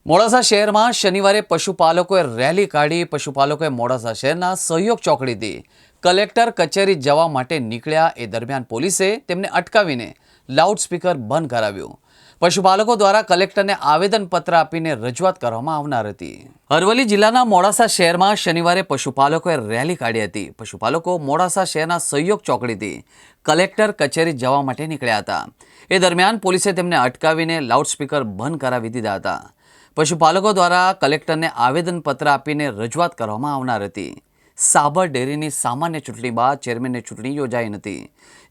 મોડાસા શહેરમાં શનિવારે પશુપાલકોએ રેલી કાઢી પશુપાલકોએ મોડાસા શહેરના સહયોગ ચોકડીથી કલેક્ટર કચેરી જવા માટે નીકળ્યા એ દરમિયાન પોલીસે તેમને અટકાવીને લાઉડસ્પીકર બંધ કરાવ્યું। પશુપાલકો દ્વારા કલેક્ટરને આવેદનપત્ર આપીને રજૂઆત કરવામાં આવનાર હતી। અરવલ્લી જિલ્લાના મોડાસા શહેરમાં શનિવારે પશુપાલકોએ રેલી કાઢી હતી। પશુપાલકો મોડાસા શહેરના સહયોગ ચોકડીથી કલેક્ટર કચેરી જવા માટે નીકળ્યા હતા। એ દરમિયાન પોલીસે તેમને અટકાવીને લાઉડસ્પીકર બંધ કરાવી દીધા હતા। પશુપાલકો દ્વારા કલેક્ટરને આવેદનપત્ર આપીને રજૂઆત કરવામાં આવનાર હતી। સાબર ડેરીની સામાન્ય ચૂંટણી બાદ ચેરમેનની ચૂંટણી યોજાઈ હતી,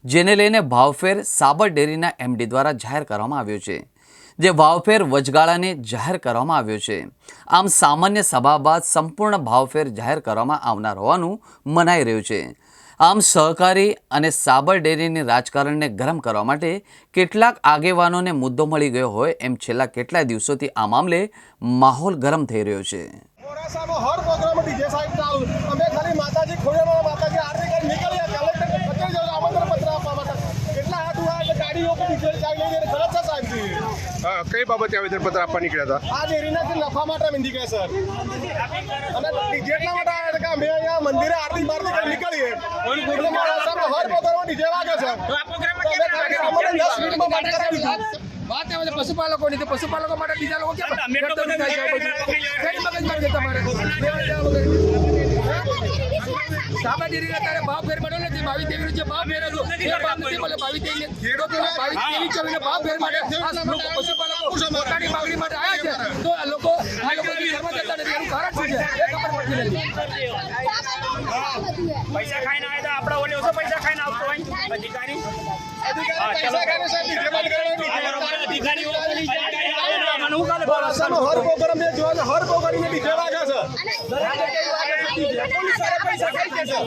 જેને લઈને ભાવફેર સાબર ડેરીના એમડી દ્વારા જાહેર કરવામાં આવ્યો છે, જે ભાવફેર વચગાળાને જાહેર કરવામાં આવ્યો છે। આમ સામાન્ય સભા બાદ સંપૂર્ણ ભાવફેર જાહેર કરવામાં આવનાર હોવાનું મનાઈ રહ્યું છે। આમ સહકારી અને સાબર ડેરીની રાજકારણને ગરમ કરવા માટે કેટલાક આગેવાનોને મુદ્દો મળી ગયો હોય એમ છેલ્લા કેટલાય દિવસોથી આ મામલે માહોલ ગરમ થઈ રહ્યો છે। મોડાસામાં હર પ્રોગ્રામ ડીજે સાહેબ ચાલુ અમે ખાલી માતાજી ખોડિયાર માતાજી આરતી કરી નીકળ્યા કલેક્ટર કચેરી જવા આમંત્રણ પત્ર આપવા માટે કેટલા હાથ ઉઠાય ગાડીઓ પર ડીજે ચાલી લઈને ગલત છે સાહેબજી। કઈ બાબતે આવેદનપત્ર આપવા નીકળ્યા હતા? આ ડેરીના નફા માટે મીંડી ગયા સર અને ડીજેના માટે આવ્યા કે અમે અહીંયા મંદિરે આરતી બારતી કરી નીકળીએ એટલે મોડાસામાં હર પ્રોગ્રામ ડીજે વાગે છે તો આ પ્રોગ્રામમાં કેટલા 10 મિનિટમાં વાત કરાવી દીધી। વાત આવે છે પશુપાલકોની તો પશુપાલકો માટે બીજા લોકો કેમ સાબર ડેરીના તારે ભાવ ફેર મળ્યો નથી। 22 દેવીનો જે ભાવ ફેર હતો એ ભાવ નથી મળ્યો। 22 દેવી ભાવ ફેર માટે આ લોકો પશુપાલકો પોતાની માંગણી માટે આવ્યા છે તો આ લોકો શર્મા જતા નથી। એનું કારણ શું છે એ ખબર પડતી નથી। પૈસા ખાઈને આવ્યા હતા આપણા ઓલે ઓછો પૈસા ખાઈને આવતો હોય અધિકારી હર પ્રોગ્રામ ને જોવા હર પ્રોગ્રામ ને ડીજે વાગે છે પોલીસ સારા પૈસા ખાઈ છે।